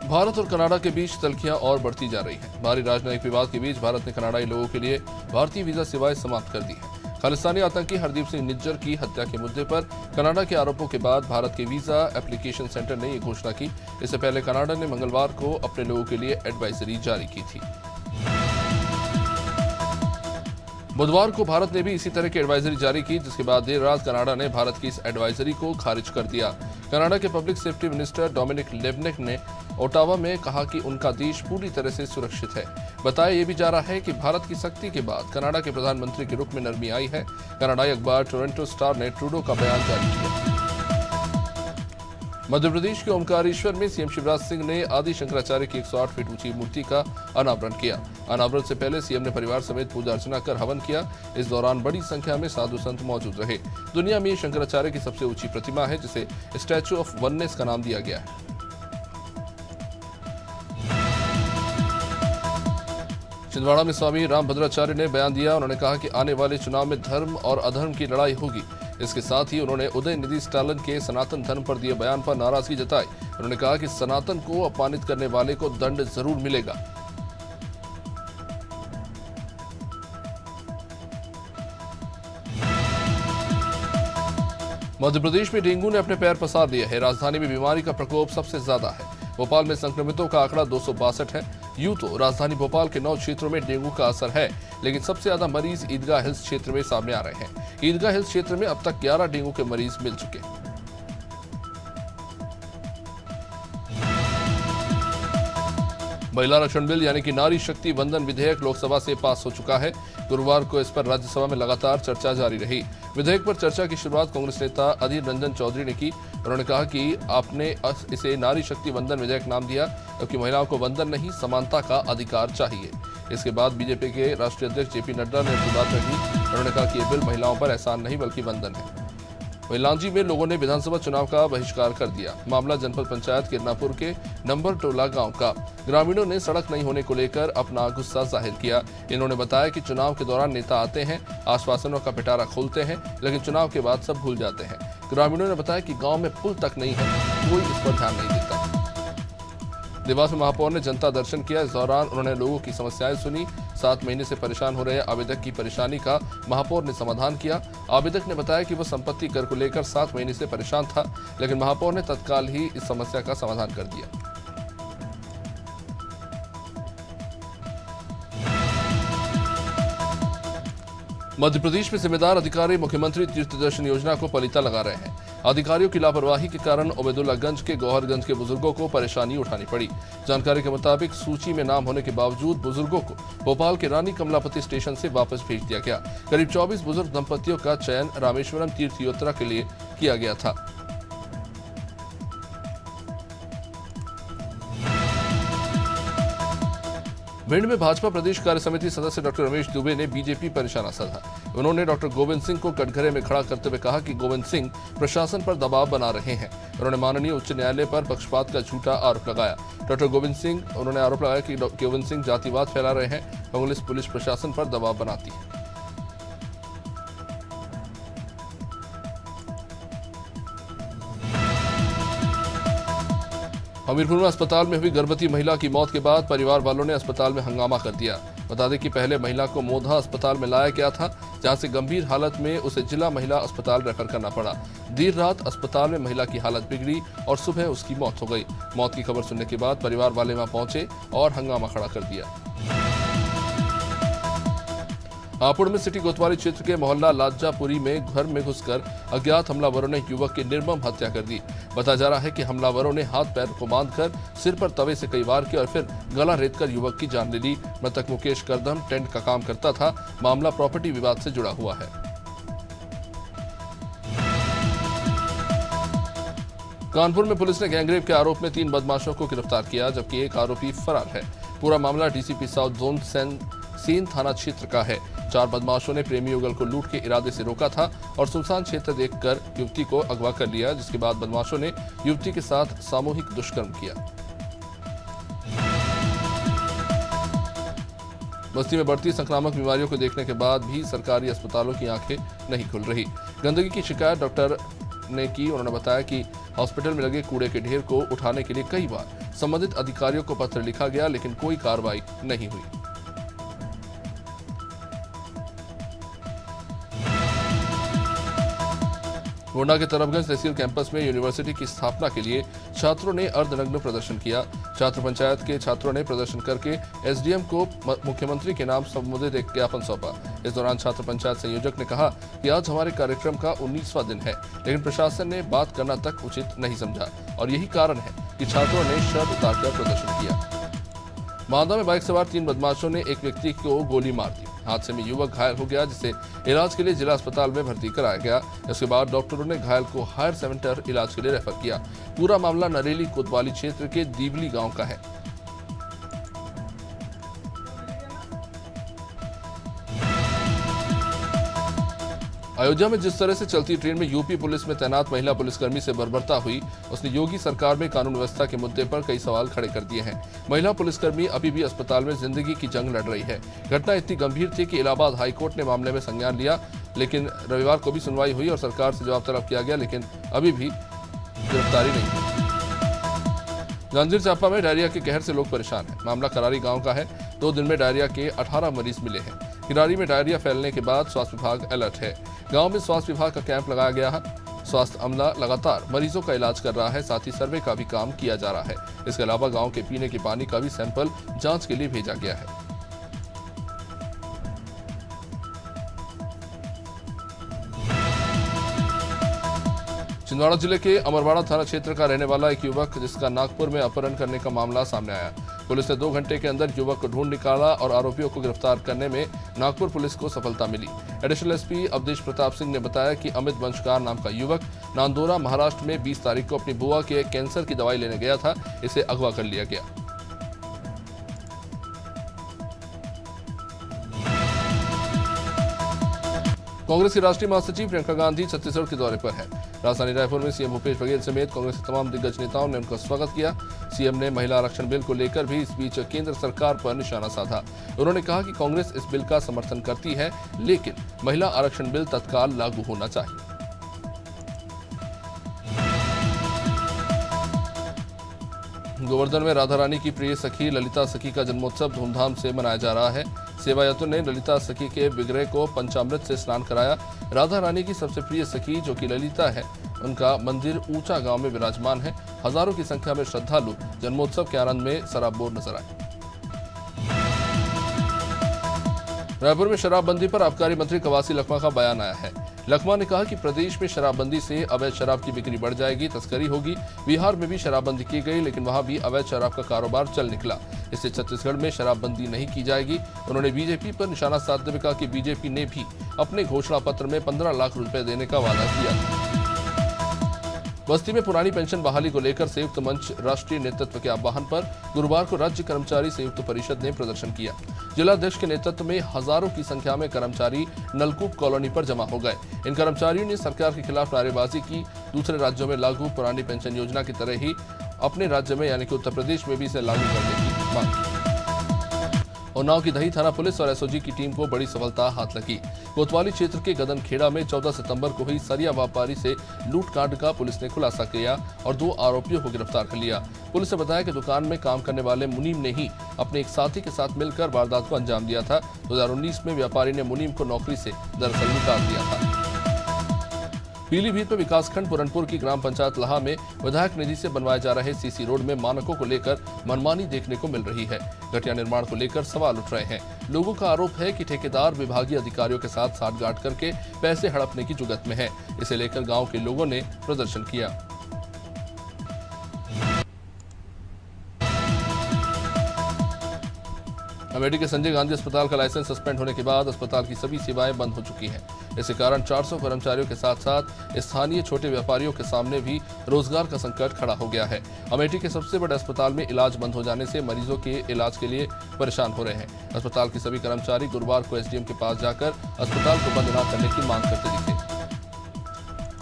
भारत और कनाडा के बीच तल्खियां और बढ़ती जा रही हैं। भारी राजनयिक विवाद के बीच भारत ने कनाडाई लोगों के लिए भारतीय वीजा सेवाएं समाप्त कर दी हैं। खालिस्तानी आतंकी हरदीप सिंह निज्जर की हत्या के मुद्दे पर कनाडा के आरोपों के बाद भारत के वीजा एप्लीकेशन सेंटर ने यह घोषणा की। इससे पहले कनाडा ने मंगलवार को अपने लोगों के लिए एडवाइजरी जारी की थी। बुधवार को भारत ने भी इसी तरह की एडवाइजरी जारी की, जिसके बाद देर रात कनाडा ने भारत की इस एडवाइजरी को खारिज कर दिया। कनाडा के पब्लिक सेफ्टी मिनिस्टर डोमिनिक लेवनेक ने ओटावा में कहा कि उनका देश पूरी तरह से सुरक्षित है। बताया यह भी जा रहा है कि भारत की सख्ती के बाद कनाडा के प्रधानमंत्री के रुख में नरमी आई है। कनाडाई अखबार टोरंटो स्टार ने ट्रूडो का बयान जारी किया। मध्य प्रदेश के ओमकारेश्वर में सीएम शिवराज सिंह ने आदि शंकराचार्य की 108 फीट ऊंची मूर्ति का अनावरण किया। अनावरण से पहले सीएम ने परिवार समेत पूजा अर्चना कर हवन किया। इस दौरान बड़ी संख्या में साधु संत मौजूद रहे। दुनिया में शंकराचार्य की सबसे ऊंची प्रतिमा है, जिसे स्टैच्यू ऑफ वननेस का नाम दिया गया है। छिंदवाड़ा में स्वामी रामभद्राचार्य ने बयान दिया। उन्होंने कहा कि आने वाले चुनाव में धर्म और अधर्म की लड़ाई होगी। इसके साथ ही उन्होंने उदयनिधि स्टालिन के सनातन धर्म पर दिए बयान पर नाराजगी जताई। उन्होंने कहा कि सनातन को अपमानित करने वाले को दंड जरूर मिलेगा। मध्य प्रदेश में डेंगू ने अपने पैर पसार दिए हैं। राजधानी में बीमारी का प्रकोप सबसे ज्यादा है। भोपाल में संक्रमितों का आंकड़ा 262 है। यूं तो राजधानी भोपाल के 9 क्षेत्रों में डेंगू का असर है, लेकिन सबसे ज्यादा मरीज ईदगाह हिल्स क्षेत्र में सामने आ रहे हैं। ईदगाह हिल्स क्षेत्र में अब तक 11 डेंगू के मरीज मिल चुके हैं। महिला आरक्षण बिल यानी कि नारी शक्ति वंदन विधेयक लोकसभा से पास हो चुका है। गुरुवार को इस पर राज्यसभा में लगातार चर्चा जारी रही। विधेयक पर चर्चा की शुरुआत कांग्रेस नेता अधीर रंजन चौधरी ने की। उन्होंने कहा कि आपने इसे नारी शक्ति वंदन विधेयक नाम दिया क्योंकि महिलाओं को वंदन नहीं, समानता का अधिकार चाहिए। इसके बाद बीजेपी के राष्ट्रीय अध्यक्ष जेपी नड्डा ने अपनी बात रखी। उन्होंने कहा कि यह बिल महिलाओं पर एहसान नहीं बल्कि वंदन है। वहीं लांजी में लोगों ने विधानसभा चुनाव का बहिष्कार कर दिया। मामला जनपद पंचायत किरनापुर के नंबर टोला गांव का। ग्रामीणों ने सड़क नहीं होने को लेकर अपना गुस्सा जाहिर किया। इन्होंने बताया कि चुनाव के दौरान नेता आते हैं, आश्वासनों का पिटारा खोलते हैं, लेकिन चुनाव के बाद सब भूल जाते हैं। ग्रामीणों ने बताया कि गांव में पुल तक नहीं है, कोई इस पर ध्यान नहीं देता। देवास में महापौर ने जनता दर्शन किया। इस दौरान उन्होंने लोगों की समस्याएं सुनी। 7 महीने से परेशान हो रहे आवेदक की परेशानी का महापौर ने समाधान किया। आवेदक ने बताया कि वो संपत्ति कर को लेकर 7 महीने से परेशान था, लेकिन महापौर ने तत्काल ही इस समस्या का समाधान कर दिया। मध्य प्रदेश में जिम्मेदार अधिकारी मुख्यमंत्री तीर्थ दर्शन योजना को पलीता लगा रहे हैं। अधिकारियों की लापरवाही के कारण उबैदुल्लागंज के गौहरगंज के बुजुर्गों को परेशानी उठानी पड़ी। जानकारी के मुताबिक सूची में नाम होने के बावजूद बुजुर्गों को भोपाल के रानी कमलापति स्टेशन से वापस भेज दिया गया। करीब 24 बुजुर्ग दंपतियों का चयन रामेश्वरम तीर्थ यात्रा के लिए किया गया था। भिंड में भाजपा प्रदेश कार्य समिति सदस्य डॉक्टर रमेश दुबे ने बीजेपी पर निशाना साधा। उन्होंने डॉक्टर गोविंद सिंह को कटघरे में खड़ा करते हुए कहा कि गोविंद सिंह प्रशासन पर दबाव बना रहे हैं। उन्होंने माननीय उच्च न्यायालय पर पक्षपात का झूठा आरोप लगाया। डॉक्टर गोविंद सिंह उन्होंने आरोप लगाया कि गोविंद सिंह जातिवाद फैला रहे हैं। कांग्रेस पुलिस प्रशासन पर दबाव बनाती है। हमीरपुर में अस्पताल में हुई गर्भवती महिला की मौत के बाद परिवार वालों ने अस्पताल में हंगामा कर दिया। बता दें कि पहले महिला को मोधा अस्पताल में लाया गया था, जहां से गंभीर हालत में उसे जिला महिला अस्पताल रेफर करना पड़ा। देर रात अस्पताल में महिला की हालत बिगड़ी और सुबह उसकी मौत हो गई। मौत की खबर सुनने के बाद परिवार वाले वहां पहुंचे और हंगामा खड़ा कर दिया। हापुड़ में सिटी कोतवाली क्षेत्र के मोहल्ला लाजापुरी में घर में घुसकर अज्ञात हमलावरों ने युवक की निर्मम हत्या कर दी। बताया जा रहा है कि हमलावरों ने हाथ पैर को बांधकर सिर पर तवे से कई वार किया और फिर गला रेतकर युवक की जान ले ली। मृतक मुकेश करदम टेंट का काम करता था। मामला प्रॉपर्टी विवाद से जुड़ा हुआ है। कानपुर में पुलिस ने गैंगरेप के आरोप में 3 बदमाशों को गिरफ्तार किया, जबकि एक आरोपी फरार है। पूरा मामला डीसीपी साउथ जोन सीन थाना क्षेत्र का है। 4 बदमाशों ने प्रेमी युगल को लूट के इरादे से रोका था और सुनसान क्षेत्र देखकर युवती को अगवा कर लिया, जिसके बाद बदमाशों ने युवती के साथ सामूहिक दुष्कर्म किया। बस्ती में बढ़ती संक्रामक बीमारियों को देखने के बाद भी सरकारी अस्पतालों की आंखें नहीं खुल रही। गंदगी की शिकायत डॉक्टर ने की। उन्होंने बताया कि हॉस्पिटल में लगे कूड़े के ढेर को उठाने के लिए कई बार संबंधित अधिकारियों को पत्र लिखा गया, लेकिन कोई कार्रवाई नहीं हुई। गोंडा के तरफगंज तहसील कैंपस में यूनिवर्सिटी की स्थापना के लिए छात्रों ने अर्धनग्न प्रदर्शन किया। छात्र पंचायत के छात्रों ने प्रदर्शन करके एसडीएम को मुख्यमंत्री के नाम संबोधित एक ज्ञापन सौंपा। इस दौरान छात्र पंचायत संयोजक ने कहा कि आज हमारे कार्यक्रम का 19वां दिन है, लेकिन प्रशासन ने बात करना तक उचित नहीं समझा और यही कारण है कि छात्रों ने शर्ट उतारकर प्रदर्शन किया। बांदा में बाइक सवार 3 बदमाशों ने एक व्यक्ति को गोली मार दी। हादसे में युवक घायल हो गया, जिसे इलाज के लिए जिला अस्पताल में भर्ती कराया गया। इसके बाद डॉक्टरों ने घायल को हायर सेंटर इलाज के लिए रेफर किया। पूरा मामला नरेली कोतवाली क्षेत्र के दीवली गांव का है। अयोध्या में जिस तरह से चलती ट्रेन में यूपी पुलिस में तैनात महिला पुलिसकर्मी से बर्बरता हुई, उसने योगी सरकार में कानून व्यवस्था के मुद्दे पर कई सवाल खड़े कर दिए हैं। महिला पुलिसकर्मी अभी भी अस्पताल में जिंदगी की जंग लड़ रही है। घटना इतनी गंभीर थी कि इलाहाबाद हाईकोर्ट ने मामले में संज्ञान लिया, लेकिन रविवार को भी सुनवाई हुई और सरकार से जवाब तलब किया गया, लेकिन अभी भी गिरफ्तारी नहीं हुई। जांजगीर चांपा में डायरिया के कहर से लोग परेशान हैं। मामला करारी गांव का है। 2 दिन में डायरिया के 18 मरीज मिले हैं। किरारी में डायरिया फैलने के बाद स्वास्थ्य विभाग अलर्ट है। गांव में स्वास्थ्य विभाग का कैंप लगाया गया है। स्वास्थ्य अमला लगातार मरीजों का इलाज कर रहा है, साथ ही सर्वे का भी काम किया जा रहा है। इसके अलावा गांव के पीने के पानी का भी सैंपल जांच के लिए भेजा गया है। छिंदवाड़ा जिले के अमरवाड़ा थाना क्षेत्र का रहने वाला एक युवक, जिसका नागपुर में अपहरण करने का मामला सामने आया। पुलिस ने 2 घंटे के अंदर युवक को ढूंढ निकाला और आरोपियों को गिरफ्तार करने में नागपुर पुलिस को सफलता मिली। एडिशनल एसपी अवधेश प्रताप सिंह ने बताया कि अमित वंशकार नाम का युवक नांदोरा महाराष्ट्र में 20 तारीख को अपनी बुआ के कैंसर की दवाई लेने गया था। इसे अगवा कर लिया गया। कांग्रेस की राष्ट्रीय महासचिव प्रियंका गांधी छत्तीसगढ़ के दौरे पर है। राजधानी रायपुर में सीएम भूपेश बघेल समेत कांग्रेस के तमाम दिग्गज नेताओं ने उनका स्वागत किया। सीएम ने महिला आरक्षण बिल को लेकर भी इस बीच केंद्र सरकार पर निशाना साधा। उन्होंने कहा कि कांग्रेस इस बिल का समर्थन करती है, लेकिन महिला आरक्षण बिल तत्काल लागू होना चाहिए। गोवर्धन में राधा रानी की प्रिय सखी ललिता सखी का जन्मोत्सव धूमधाम से मनाया जा रहा है। सेवायतों ने ललिता सखी के विग्रह को पंचामृत से स्नान कराया। राधा रानी की सबसे प्रिय सखी, जो कि ललिता है, उनका मंदिर ऊंचा गांव में विराजमान है। हजारों की संख्या में श्रद्धालु जन्मोत्सव के आनंद में सराबोर नजर आए। रायपुर में शराबबंदी पर आबकारी मंत्री कवासी लखमा का बयान आया है। लखमा ने कहा कि प्रदेश में शराबबंदी से अवैध शराब की बिक्री बढ़ जाएगी, तस्करी होगी। बिहार में भी शराबबंदी की गई, लेकिन वहां भी अवैध शराब का कारोबार चल निकला। इससे छत्तीसगढ़ में शराबबंदी नहीं की जाएगी। उन्होंने बीजेपी पर निशाना साधते हुए कहा कि बीजेपी ने भी अपने घोषणा पत्र में 15 लाख रुपए देने का वादा किया। बस्ती में पुरानी पेंशन बहाली को लेकर संयुक्त मंच राष्ट्रीय नेतृत्व के आह्वान पर गुरुवार को राज्य कर्मचारी संयुक्त परिषद ने प्रदर्शन किया। जिलाध्यक्ष के नेतृत्व में हजारों की संख्या में कर्मचारी नलकूप कॉलोनी पर जमा हो गए। इन कर्मचारियों ने सरकार के खिलाफ नारेबाजी की। दूसरे राज्यों में लागू पुरानी पेंशन योजना की तरह ही अपने राज्य में यानी कि उत्तर प्रदेश में भी इसे लागू करने की मांग की। उन्नाव की दही थाना पुलिस और एसओजी की टीम को बड़ी सफलता हाथ लगी। कोतवाली क्षेत्र के गदनखेड़ा में 14 सितंबर को हुई सरिया व्यापारी से लूटकांड का पुलिस ने खुलासा किया और 2 आरोपियों को गिरफ्तार कर लिया। पुलिस ने बताया कि दुकान में काम करने वाले मुनीम ने ही अपने एक साथी के साथ मिलकर वारदात को अंजाम दिया था। 2019 में व्यापारी ने मुनीम को नौकरी से दरअसल निकाल दिया था। पीलीभीत में विकासखंड पुरनपुर की ग्राम पंचायत लाहा में विधायक निधि से बनवाए जा रहे सीसी रोड में मानकों को लेकर मनमानी देखने को मिल रही है। घटिया निर्माण को लेकर सवाल उठ रहे हैं। लोगों का आरोप है कि ठेकेदार विभागीय अधिकारियों के साथ साठगांठ करके पैसे हड़पने की जुगत में है। इसे लेकर गांव के लोगों ने प्रदर्शन किया। अमेठी के संजय गांधी अस्पताल का लाइसेंस सस्पेंड होने के बाद अस्पताल की सभी सेवाएं बंद हो चुकी हैं। इसके कारण 400 कर्मचारियों के साथ साथ स्थानीय छोटे व्यापारियों के सामने भी रोजगार का संकट खड़ा हो गया है। अमेठी के सबसे बड़े अस्पताल में इलाज बंद हो जाने से मरीजों के इलाज के लिए परेशान हो रहे हैं। अस्पताल के सभी कर्मचारी गुरुवार को एसडीएम के पास जाकर अस्पताल को बंद न करने की मांग करते दिखे।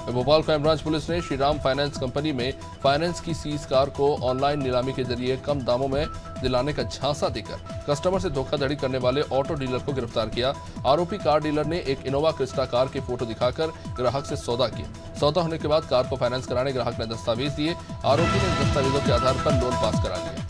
भोपाल क्राइम ब्रांच पुलिस ने श्रीराम फाइनेंस कंपनी में फाइनेंस की सीज कार को ऑनलाइन नीलामी के जरिए कम दामों में दिलाने का झांसा देकर कस्टमर से धोखाधड़ी करने वाले ऑटो डीलर को गिरफ्तार किया। आरोपी कार डीलर ने एक इनोवा क्रिस्टा कार की फोटो दिखाकर ग्राहक से सौदा किया। सौदा होने के बाद कार को फाइनेंस कराने ग्राहक ने दस्तावेज दिए। आरोपी ने दस्तावेजों के आधार पर लोन पास करा लिया।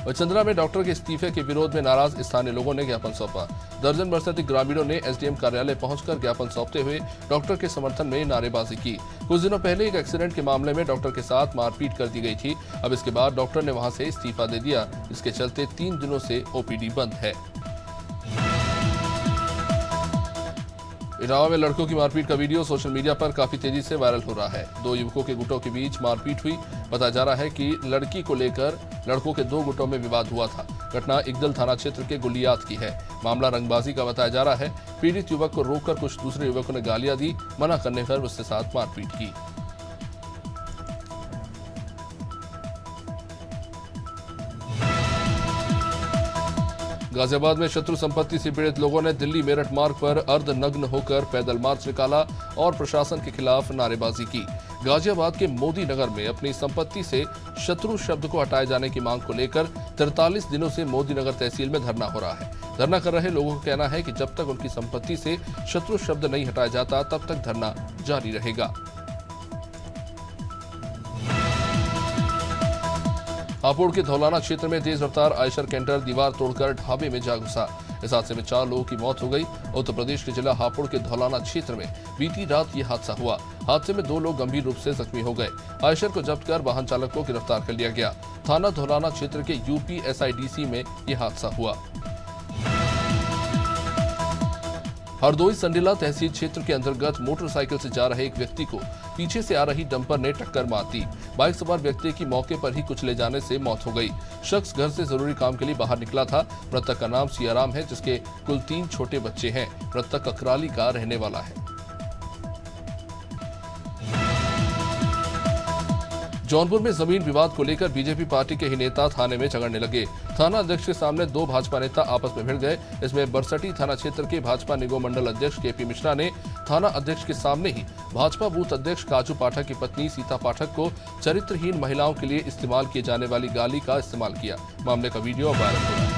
चंद्रा में डॉक्टर के इस्तीफे के विरोध में नाराज स्थानीय लोगों ने ज्ञापन सौंपा। दर्जन भर से अधिक ग्रामीणों ने एसडीएम कार्यालय पहुंचकर ज्ञापन सौंपते हुए डॉक्टर के समर्थन में नारेबाजी की। कुछ दिनों पहले एक एक्सीडेंट के मामले में डॉक्टर के साथ मारपीट कर दी गई थी। अब इसके बाद डॉक्टर ने वहां से इस्तीफा दे दिया। इसके चलते 3 दिनों से ओपीडी बंद है। इटावा में लड़कों की मारपीट का वीडियो सोशल मीडिया पर काफी तेजी से वायरल हो रहा है। 2 युवकों के गुटों के बीच मारपीट हुई। बताया जा रहा है कि लड़की को लेकर लड़कों के 2 गुटों में विवाद हुआ था। घटना इगदल थाना क्षेत्र के गुलियात की है। मामला रंगबाजी का बताया जा रहा है। पीड़ित युवक को रोककर कुछ दूसरे युवकों ने गालियां दी। मना करने पर उसके साथ मारपीट की। गाजियाबाद में शत्रु संपत्ति से पीड़ित लोगों ने दिल्ली मेरठ मार्ग पर अर्धनग्न होकर पैदल मार्च निकाला और प्रशासन के खिलाफ नारेबाजी की। गाजियाबाद के मोदी नगर में अपनी संपत्ति से शत्रु शब्द को हटाए जाने की मांग को लेकर 43 दिनों से मोदी नगर तहसील में धरना हो रहा है। धरना कर रहे लोगों का कहना है कि जब तक उनकी संपत्ति से शत्रु शब्द नहीं हटाया जाता तब तक धरना जारी रहेगा। हापुड़ के धौलाना क्षेत्र में तेज रफ्तार आयशर कैंटर दीवार तोड़कर ढाबे में जा घुसा। इस हादसे में 4 लोगों की मौत हो गई। उत्तर प्रदेश के जिला हापुड़ के धौलाना क्षेत्र में बीती रात ये हादसा हुआ। हादसे में 2 लोग गंभीर रूप से जख्मी हो गए। आयशर को जब्त कर वाहन चालक को गिरफ्तार कर लिया गया। थाना धौलाना क्षेत्र के यूपी SIDC में यह हादसा हुआ। हरदोई संडीला तहसील क्षेत्र के अंतर्गत मोटरसाइकिल से जा रहे एक व्यक्ति को पीछे से आ रही डंपर ने टक्कर मार दी। बाइक सवार व्यक्ति की मौके पर ही कुचले जाने से मौत हो गई। शख्स घर से जरूरी काम के लिए बाहर निकला था। मृतक का नाम सियाराम है, जिसके कुल 3 छोटे बच्चे हैं। मृतक ककराली का रहने वाला है। जौनपुर में जमीन विवाद को लेकर बीजेपी पार्टी के ही नेता थाने में झगड़ने लगे। थाना अध्यक्ष के सामने 2 भाजपा नेता आपस में भिड़ गए। इसमें बरसटी थाना क्षेत्र के भाजपा निगम मंडल अध्यक्ष KP मिश्रा ने थाना अध्यक्ष के सामने ही भाजपा बूथ अध्यक्ष काजू पाठक की पत्नी सीता पाठक को चरित्रहीन महिलाओं के लिए इस्तेमाल किए जाने वाली गाली का इस्तेमाल किया। मामले का वीडियो वायरल हो रहा है।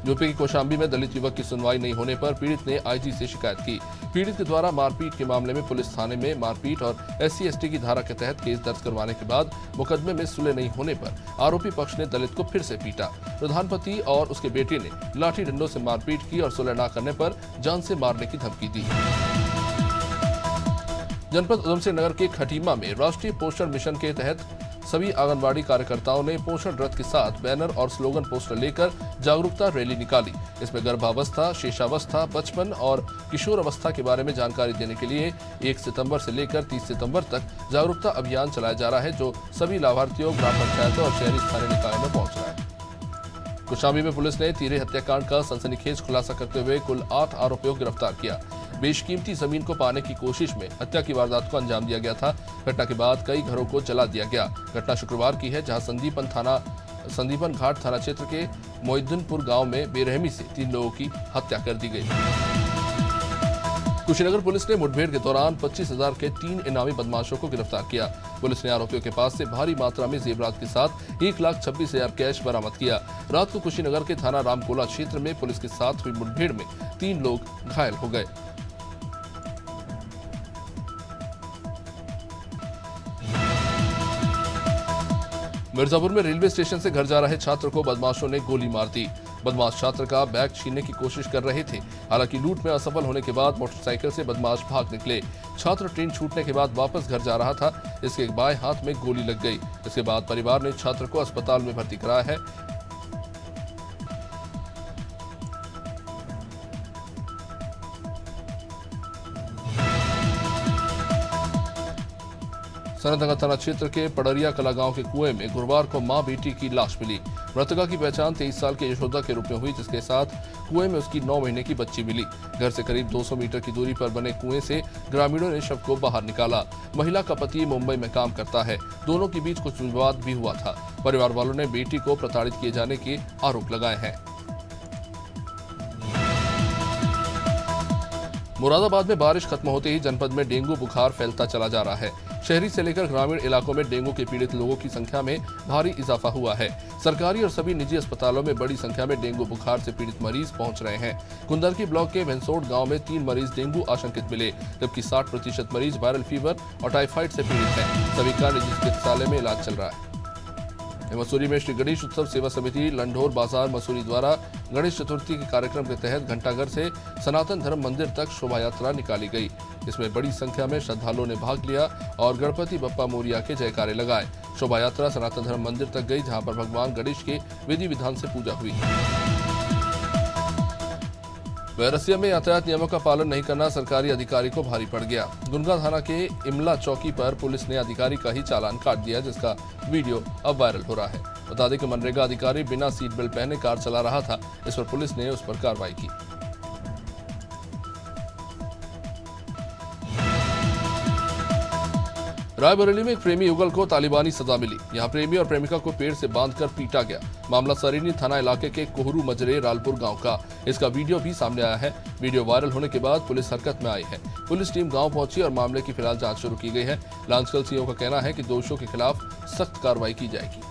यूपी की कौशाम्बी में दलित युवक की सुनवाई नहीं होने पर पीड़ित ने IG से शिकायत की। पीड़ित के द्वारा मारपीट के मामले में पुलिस थाने में मारपीट और SC/ST की धारा के तहत केस दर्ज करवाने के बाद मुकदमे में सुलह नहीं होने पर आरोपी पक्ष ने दलित को फिर से पीटा। प्रधानपति और उसके बेटे ने लाठी डंडों से मारपीट की और सुलह न करने पर जान से मारने की धमकी दी। जनपद उधमसिंह नगर के खटीमा में राष्ट्रीय पोषण मिशन के तहत सभी आंगनबाड़ी कार्यकर्ताओं ने पोषण रथ के साथ बैनर और स्लोगन पोस्टर लेकर जागरूकता रैली निकाली। इसमें गर्भावस्था, शेषावस्था, बचपन और किशोर अवस्था के बारे में जानकारी देने के लिए 1 सितंबर से लेकर 30 सितंबर तक जागरूकता अभियान चलाया जा रहा है, जो सभी लाभार्थियों, ग्राम पंचायतों और शहरी स्थानीय निकायों में पहुंच रहा है। कौशाम्बी में पुलिस ने तीरे हत्याकांड का सनसनीखेज खुलासा करते हुए कुल 8 आरोपियों को गिरफ्तार किया। बेशकीमती जमीन को पाने की कोशिश में हत्या की वारदात को अंजाम दिया गया था। घटना के बाद कई घरों को जला दिया गया। घटना शुक्रवार की है, जहां संदीपन घाट थाना क्षेत्र के मोहिद्दीनपुर गांव में बेरहमी से 3 लोगों की हत्या कर दी गई। कुशीनगर पुलिस ने मुठभेड़ के दौरान 25,000 के 3 इनामी बदमाशों को गिरफ्तार किया। पुलिस ने आरोपियों के पास से भारी मात्रा में जेवरात के साथ 1,26,000 कैश बरामद किया। रात को कुशीनगर के थाना रामकोला क्षेत्र में पुलिस के साथ हुई मुठभेड़ में 3 लोग घायल हो गए। मिर्जापुर में रेलवे स्टेशन से घर जा रहे छात्र को बदमाशों ने गोली मार दी। बदमाश छात्र का बैग छीनने की कोशिश कर रहे थे। हालांकि लूट में असफल होने के बाद मोटरसाइकिल से बदमाश भाग निकले। छात्र ट्रेन छूटने के बाद वापस घर जा रहा था। इसके बाएं हाथ में गोली लग गई। इसके बाद परिवार ने छात्र को अस्पताल में भर्ती कराया है। सनतनगर थाना क्षेत्र के पड़रिया कला गांव के कुएं में गुरुवार को मां बेटी की लाश मिली। मृतका की पहचान 23 साल के यशोदा के रूप में हुई, जिसके साथ कुएं में उसकी 9 महीने की बच्ची मिली। घर से करीब 200 मीटर की दूरी पर बने कुएं से ग्रामीणों ने शव को बाहर निकाला। महिला का पति मुंबई में काम करता है। दोनों के बीच कुछ विवाद भी हुआ था। परिवार वालों ने बेटी को प्रताड़ित किए जाने के आरोप लगाए हैं। मुरादाबाद में बारिश खत्म होते ही जनपद में डेंगू बुखार फैलता चला जा रहा है। शहरी से लेकर ग्रामीण इलाकों में डेंगू के पीड़ित लोगों की संख्या में भारी इजाफा हुआ है। सरकारी और सभी निजी अस्पतालों में बड़ी संख्या में डेंगू बुखार से पीड़ित मरीज पहुंच रहे हैं। कुंदरकी ब्लॉक के भेंसोट गांव में 3 मरीज डेंगू आशंकित मिले, जबकि 60% मरीज वायरल फीवर और टाइफाइड से पीड़ित हैं। सभी का निजी चिकित्सालय में इलाज चल रहा है। मसूरी में श्री गणेश उत्सव सेवा समिति लंढोर बाजार मसूरी द्वारा गणेश चतुर्थी के कार्यक्रम के तहत घंटाघर से सनातन धर्म मंदिर तक शोभा यात्रा निकाली गई। इसमें बड़ी संख्या में श्रद्धालुओं ने भाग लिया और गणपति बप्पा मोरिया के जयकारे लगाए। शोभा यात्रा सनातन धर्म मंदिर तक गई, जहां पर भगवान गणेश के विधि विधान से पूजा हुई। बैरसिया में यातायात नियमों का पालन नहीं करना सरकारी अधिकारी को भारी पड़ गया। दुर्गा थाना के इमला चौकी पर पुलिस ने अधिकारी का ही चालान काट दिया, जिसका वीडियो अब वायरल हो रहा है। बता दें कि मनरेगा अधिकारी बिना सीट बेल्ट पहने कार चला रहा था। इस पर पुलिस ने उस पर कार्रवाई की। रायबरेली में एक प्रेमी युगल को तालिबानी सजा मिली। यहां प्रेमी और प्रेमिका को पेड़ से बांधकर पीटा गया। मामला सरीनी थाना इलाके के कोहरू मजरे रालपुर गांव का। इसका वीडियो भी सामने आया है। वीडियो वायरल होने के बाद पुलिस हरकत में आई है। पुलिस टीम गांव पहुंची और मामले की फिलहाल जांच शुरू की गई है। लांसकल सीओ का कहना है कि दोषियों के खिलाफ सख्त कार्रवाई की जाएगी।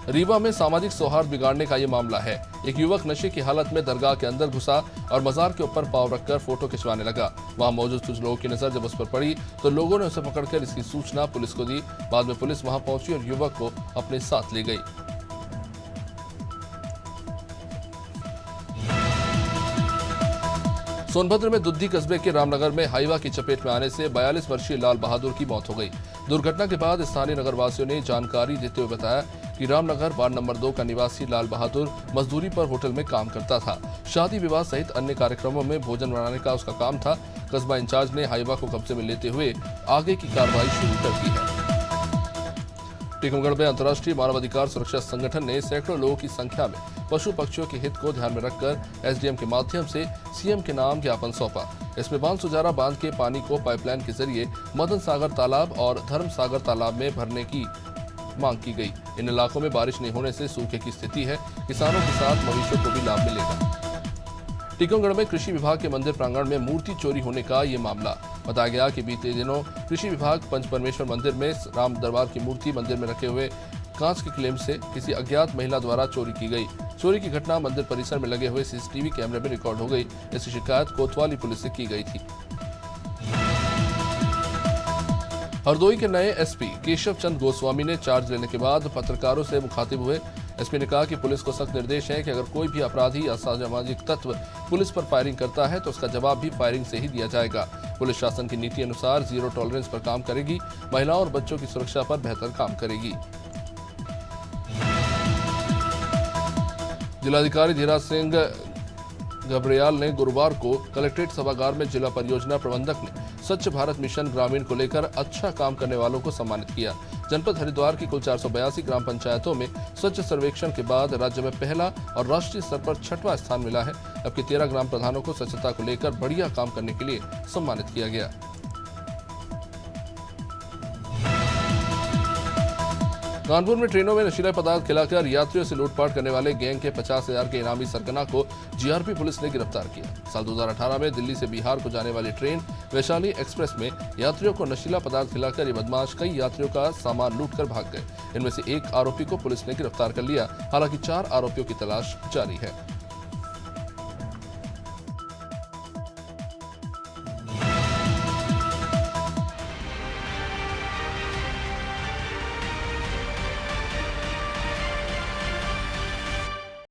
रीवा में सामाजिक सौहार्द बिगाड़ने का ये मामला है। एक युवक नशे की हालत में दरगाह के अंदर घुसा और मजार के ऊपर पांव रखकर फोटो खिंचवाने लगा। वहां मौजूद कुछ लोगों की नजर जब उस पर पड़ी तो लोगों ने उसे पकड़कर इसकी सूचना पुलिस को दी। बाद में पुलिस वहां पहुंची और युवक को अपने साथ ले गई। सोनभद्र में दुद्धी कस्बे के रामनगर में हाईवा की चपेट में आने से 42 वर्षीय लाल बहादुर की मौत हो गई। दुर्घटना के बाद स्थानीय नगरवासियों ने जानकारी देते हुए बताया कि रामनगर वार्ड नंबर 2 का निवासी लाल बहादुर मजदूरी पर होटल में काम करता था। शादी विवाह सहित अन्य कार्यक्रमों में भोजन बनाने का उसका काम था। कस्बा इंचार्ज ने हाईवा को कब्जे में लेते हुए आगे की कार्रवाई शुरू कर दी है। टीकमगढ़ में अंतर्राष्ट्रीय मानवाधिकार सुरक्षा संगठन ने सैकड़ों लोगों की संख्या में पशु पक्षियों के हित को ध्यान में रखकर एसडीएम के माध्यम से सीएम के नाम ज्ञापन सौंपा। इसमें बांसुजारा बांध के पानी को पाइपलाइन के जरिए मदन सागर तालाब और धर्म सागर तालाब में भरने की मांग की गई। इन इलाकों में बारिश नहीं होने से सूखे की स्थिति है। किसानों के साथ मवेशियों को भी लाभ मिलेगा। टीकमगढ़ में कृषि विभाग के मंदिर प्रांगण में मूर्ति चोरी होने का ये मामला। बताया गया कि बीते दिनों कृषि विभाग पंच परमेश्वर मंदिर में राम दरबार की मूर्ति मंदिर में रखे हुए कांच के क्लेम से किसी अज्ञात महिला द्वारा चोरी की गई। चोरी की घटना मंदिर परिसर में लगे हुए सीसीटीवी कैमरे में रिकॉर्ड हो गई। इसकी शिकायत कोतवाली पुलिस से की गई थी। हरदोई के नए एसपी केशव चंद गोस्वामी ने चार्ज लेने के बाद पत्रकारों से मुखातिब हुए। एसपी ने कहा कि पुलिस को सख्त निर्देश है कि अगर कोई भी अपराधी या असामाजिक तत्व पुलिस पर फायरिंग करता है तो उसका जवाब भी फायरिंग से ही दिया जाएगा। पुलिस शासन की नीति अनुसार जीरो टॉलरेंस पर काम करेगी। महिलाओं और बच्चों की सुरक्षा पर बेहतर काम करेगी। जिलाधिकारी धीराज सिंह घबरियाल ने गुरुवार को कलेक्ट्रेट सभागार में जिला परियोजना प्रबंधक ने स्वच्छ भारत मिशन ग्रामीण को लेकर अच्छा काम करने वालों को सम्मानित किया। जनपद हरिद्वार की कुल 482 ग्राम पंचायतों में स्वच्छ सर्वेक्षण के बाद राज्य में पहला और राष्ट्रीय स्तर पर 6वां स्थान मिला है। जबकि 13 ग्राम प्रधानों को स्वच्छता को लेकर बढ़िया काम करने के लिए सम्मानित किया गया। कानपुर में ट्रेनों में नशीला पदार्थ खिलाकर यात्रियों से लूटपाट करने वाले गैंग के 50,000 के इनामी सरगना को जीआरपी पुलिस ने गिरफ्तार किया। साल 2018 में दिल्ली से बिहार को जाने वाली ट्रेन वैशाली एक्सप्रेस में यात्रियों को नशीला पदार्थ खिलाकर ये बदमाश कई यात्रियों का सामान लूटकर भाग गए। इनमें से एक आरोपी को पुलिस ने गिरफ्तार कर लिया। हालांकि 4 आरोपियों की तलाश जारी है।